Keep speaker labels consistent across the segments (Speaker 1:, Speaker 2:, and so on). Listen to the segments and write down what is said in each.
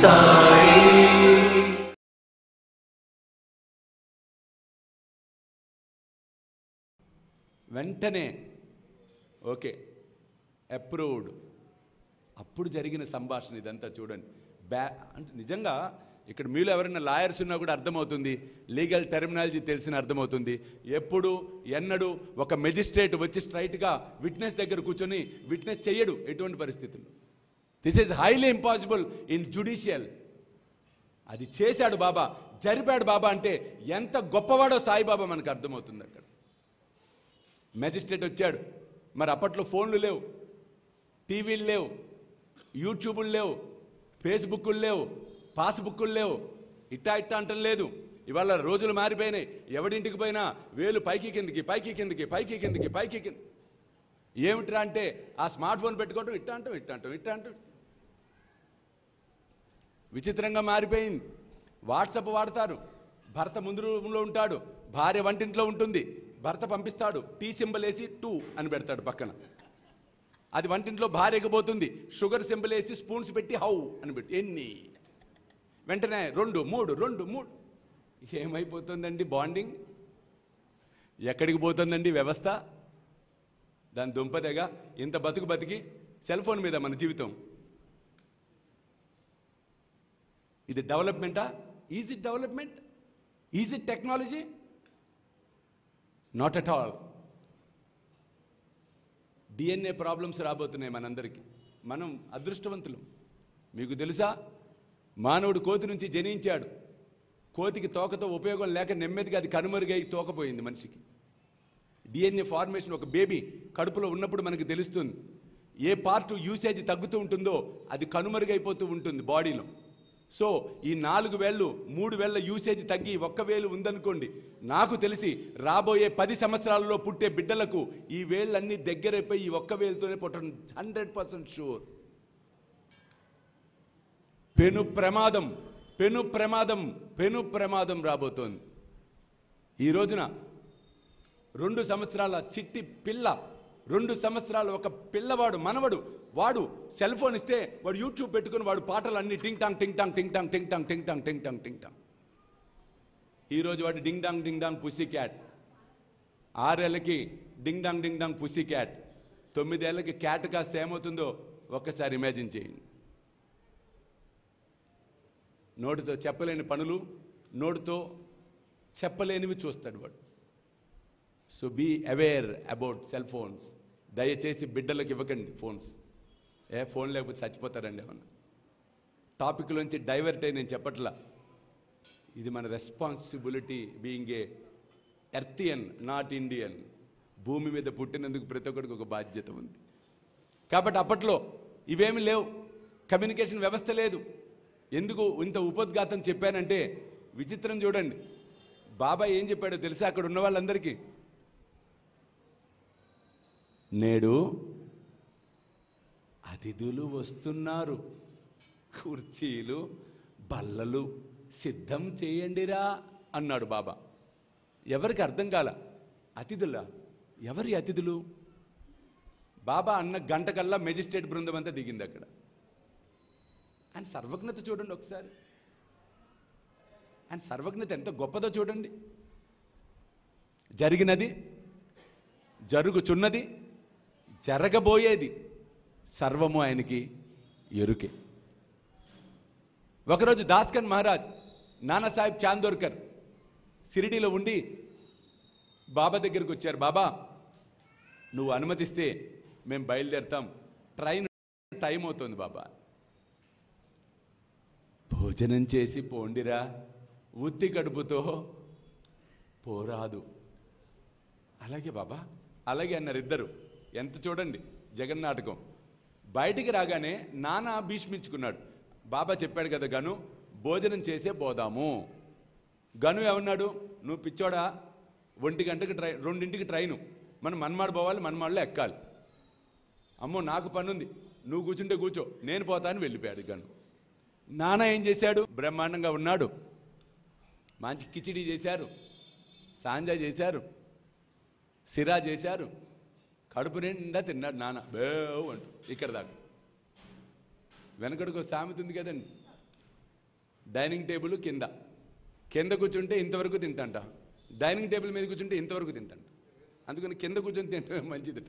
Speaker 1: సాయి.
Speaker 2: వెంటనే okay, approved. అప్పుడు జరిగిన సంభాషణ ఇదంతా చూడండి. అంటే నిజంగా ఇక్కడ మీలో ఎవరైనా లాయర్స్ ఉన్నా కూడా అర్థమవుతుంది, లీగల్ టెర్మినాలజీ తెలిసిన అర్థమవుతుంది. ఎప్పుడు ఎన్నడూ ఒక మెజిస్ట్రేట్ వచ్చి స్ట్రైట్గా విట్నెస్ దగ్గర కూర్చొని విట్నెస్ చెయ్యడు ఎటువంటి పరిస్థితుల్లో. This is highly impossible in judicial. అది చేశాడు బాబా, జరిపాడు బాబా అంటే ఎంత గొప్పవాడో సాయిబాబా మనకు అర్థమవుతుంది అక్కడ. మెజిస్ట్రేట్ వచ్చాడు. మరి అప్పట్లో ఫోన్లు లేవు, టీవీలు లేవు, యూట్యూబులు లేవు, ఫేస్బుక్లు లేవు, పాస్బుక్లు లేవు, ఇట్టా అంటం లేదు. ఇవాళ రోజులు మారిపోయినాయి. ఎవడింటికి పోయినా వేలు పైకి కిందికి పైకి కిందికి పైకి కిందికి పైకి కింది. ఏమిట్రా అంటే ఆ స్మార్ట్ ఫోన్ పెట్టుకోవటం, ఇట్టా అంటాం. విచిత్రంగా మారిపోయింది. వాట్సాప్ వాడతారు. భర్త ముందు రూమ్లో ఉంటాడు, భార్య వంటింట్లో ఉంటుంది. భర్త పంపిస్తాడు, టీ సింబల్ వేసి 2 అని పెడతాడు పక్కన. అది వంటింట్లో భార్యకు పోతుంది, షుగర్ సింబల్ వేసి స్పూన్స్ పెట్టి హౌ అని పెట్టి ఎన్ని, వెంటనే 2 3 ఏమైపోతుందండి బాండింగ్? ఎక్కడికి పోతుందండి వ్యవస్థ? దాని దుంపదేగా. ఇంత బతికి సెల్ ఫోన్ మీద మన జీవితం. ఇది డెవలప్మెంటా? Is it development? Is it technology? Not at all. DNA problems రాబోతున్నాయి మనందరికీ. మనం అదృష్టవంతులు. మీకు తెలుసా, మానవుడు కోతి నుంచి జనించాడు. కోతికి తోకతో ఉపయోగం లేక నెమ్మదిగా అది కనుమరుగై తోకపోయింది మనిషికి. డిఎన్ఏ ఫార్మేషన్ ఒక బేబీ కడుపులో ఉన్నప్పుడు మనకు తెలుస్తుంది. ఏ పార్ట్ యూసేజ్ తగ్గుతూ ఉంటుందో అది కనుమరుగైపోతూ ఉంటుంది బాడీలో. సో ఈ 4 వేళ్ళు 3 వేళ్ళ యూసేజ్ తగ్గి 1 వేలు ఉందనుకోండి, నాకు తెలిసి రాబోయే 10 సంవత్సరాలలో పుట్టే బిడ్డలకు ఈ వేళ్ళన్నీ దగ్గరైపోయి ఈ 1 వేలుతోనే పుట్టడం 100% షూర్. పెను ప్రమాదం రాబోతోంది. ఈ రోజున 2 సంవత్సరాల చిట్టి పిల్ల, 2 సంవత్సరాల ఒక పిల్లవాడు మనవడు, వాడు సెల్ ఫోన్ ఇస్తే వాడు యూట్యూబ్ పెట్టుకుని వాడు పాటలన్నీ టింగ్ టాంగ్ టింగ్ టాంగ్ టింగ్ టాంగ్ టింగ్ టాంగ్ టింగ్ టాంగ్ టింగ్ టాంగ్ టింగ్ టాంగ్. ఈరోజు వాడు డింగ్ డాంగ్ పుస్సీ క్యాట్. 6 ఏళ్ళకి డింగ్ డాంగ్ పుస్సీ క్యాట్. 9 ఏళ్ళకి క్యాట్ కాస్త ఏమవుతుందో ఒక్కసారి ఇమాజిన్ చేయండి. నోటితో చెప్పలేని పనులు, నోటితో చెప్పలేనివి చూస్తాడు వాడు. So be aware about cell phones. దయచేసి బిడ్డలకు ఇవ్వకండి ఫోన్స్. ఫోన్ లేకపోతే చచ్చిపోతారండి ఏమన్నా. టాపిక్లోంచి డైవర్ట్ అయి నేను చెప్పట్లా. ఇది మన responsibility, being a earthian not Indian. భూమి మీద పుట్టినందుకు ప్రతి ఒక్కరికి ఒక బాధ్యత ఉంది. కాబట్టి అప్పట్లో ఇవేమి లేవు, కమ్యూనికేషన్ వ్యవస్థ లేదు. ఎందుకు ఇంత ఉపోద్ఘాతం చెప్పానంటే విచిత్రం చూడండి. బాబా ఏం చెప్పాడో తెలుసా అక్కడ ఉన్న వాళ్ళందరికీ? నేడు అతిథులు వస్తున్నారు, కుర్చీలు బల్లలు సిద్ధం చేయండిరా అన్నాడు బాబా. ఎవరికి అర్థం కాల. అతిథులా? ఎవరి అతిథులు? బాబా అన్న గంటకల్లా మెజిస్ట్రేట్ బృందం అంతా దిగింది అక్కడ. ఆయన సర్వజ్ఞత చూడండి ఒకసారి. ఆయన సర్వజ్ఞత ఎంత గొప్పదో చూడండి. జరిగినది, జరుగుచున్నది, జరగబోయేది సర్వము ఆయనకి ఎరుకే. ఒకరోజు దాస్కన్ మహారాజ్, నానాసాహెబ్ చాందోర్కర్ సిరిడీలో ఉండి బాబా దగ్గరికి వచ్చారు. బాబా, నువ్వు అనుమతిస్తే మేము బయలుదేరుతాం, ట్రైన్ టైం అవుతుంది బాబా. భోజనం చేసి పోండిరా, ఉత్తి కడుపుతో పోరాదు. అలాగే బాబా, అలాగే అన్నారు ఇద్దరు. ఎంత చూడండి జగన్నాటకం. బయటికి రాగానే నానా భీష్మించుకున్నాడు. బాబా చెప్పాడు కదా, గను భోజనం చేసే పోదాము. గను ఏమన్నాడు? నువ్వు పిచ్చోడా, 1 గంటకి 2ంటికి ట్రైను, మనం మన్మాడు పోవాలి, మన్మాడులో ఎక్కాలి. అమ్మో నాకు పనుంది, నువ్వు కూర్చుంటే కూర్చో, నేను పోతాను వెళ్ళిపోయాడు గను. నాన్న ఏం చేశాడు? బ్రహ్మాండంగా ఉన్నాడు. మంచి కిచిడి చేశారు, సాంజా చేశారు, సిరా చేశారు, కడుపు నిండా తిన్నాడు నాన్న. బేవ్ అంటూ ఇక్కడ దాకా వెనకడికి సామెత ఉంది కదండి, డైనింగ్ టేబుల్ కింద కూర్చుంటే ఇంతవరకు తింటాంట, డైనింగ్ టేబుల్ మీద కూర్చుంటే ఇంతవరకు తింటాంట. అందుకని కింద కూర్చొని తింటే మంచిది.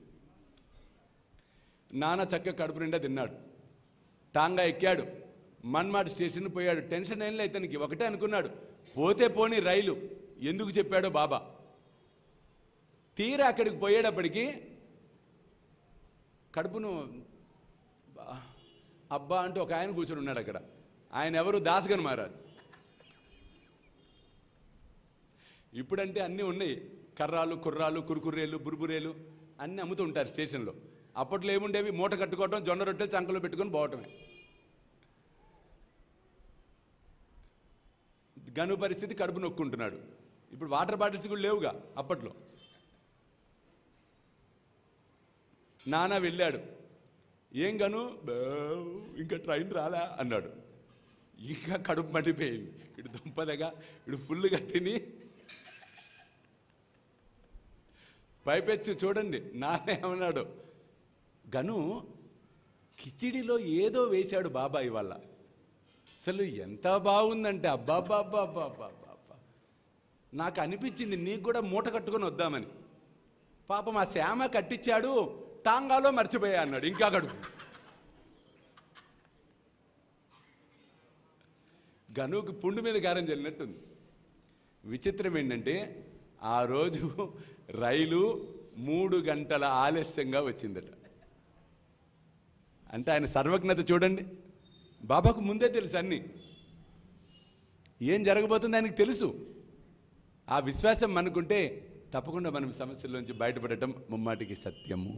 Speaker 2: నాన్న చక్కగా కడుపు నిండా తిన్నాడు, టాంగా ఎక్కాడు, మన్మాడ్ స్టేషన్ పోయాడు. టెన్షన్ ఏం లేదు ఇతనికి, ఒకటే అనుకున్నాడు, పోతే పోని రైలు, ఎందుకు చెప్పాడో బాబా. తీరా అక్కడికి పోయేటప్పటికి కడుపును అబ్బా అంటూ ఒక ఆయన కూర్చొని ఉన్నాడు అక్కడ. ఆయన ఎవరు? దాసగన్ మహారాజ్. ఇప్పుడంటే అన్నీ ఉన్నాయి, కర్రాలు, కుర్రాలు, కురుకుర్రేలు, బుర్బురేలు అన్నీ అమ్ముతూ ఉంటారు స్టేషన్లో. అప్పట్లో ఏముండేవి? మూట కట్టుకోవటం, జొన్న రొట్టెలు చంకలో పెట్టుకొని పోవటమే. గను పరిస్థితి కడుపు నొక్కుంటున్నాడు. ఇప్పుడు వాటర్ బాటిల్స్ కూడా లేవుగా అప్పట్లో. నాన్న వెళ్ళాడు, ఏం గను ఇంకా ట్రైన్ రాలా అన్నాడు. ఇంకా కడుపు మండిపోయింది. ఇటు దుంపదగా ఇటు ఫుల్గా తిని పైపెచ్చి చూడండి నాన్న ఏమన్నాడు, గను కిచిడిలో ఏదో వేశాడు బాబా ఇవాళ, అసలు ఎంత బాగుందంటే అబ్బాబ్బాబ్బాబ్బాబ్బా, నాకు అనిపించింది నీకు కూడా మూట కట్టుకొని వద్దామని. పాపం ఆ శ్యామ కట్టించాడు, టాంగాలో మర్చిపోయా అన్నాడు. ఇంకా కడుపు. గనుకు పుండు మీద గారం చల్లినట్టుంది. విచిత్రం ఏంటంటే ఆ రోజు రైలు 3 గంటల ఆలస్యంగా వచ్చిందట. అంటే ఆయన సర్వజ్ఞత చూడండి. బాబాకు ముందే తెలుసు అన్నీ, ఏం జరగబోతుంది ఆయనకు తెలుసు. ఆ విశ్వాసం మనకుంటే తప్పకుండా మనం సమస్యల నుంచి బయటపడటం ముమ్మాటికి సత్యము.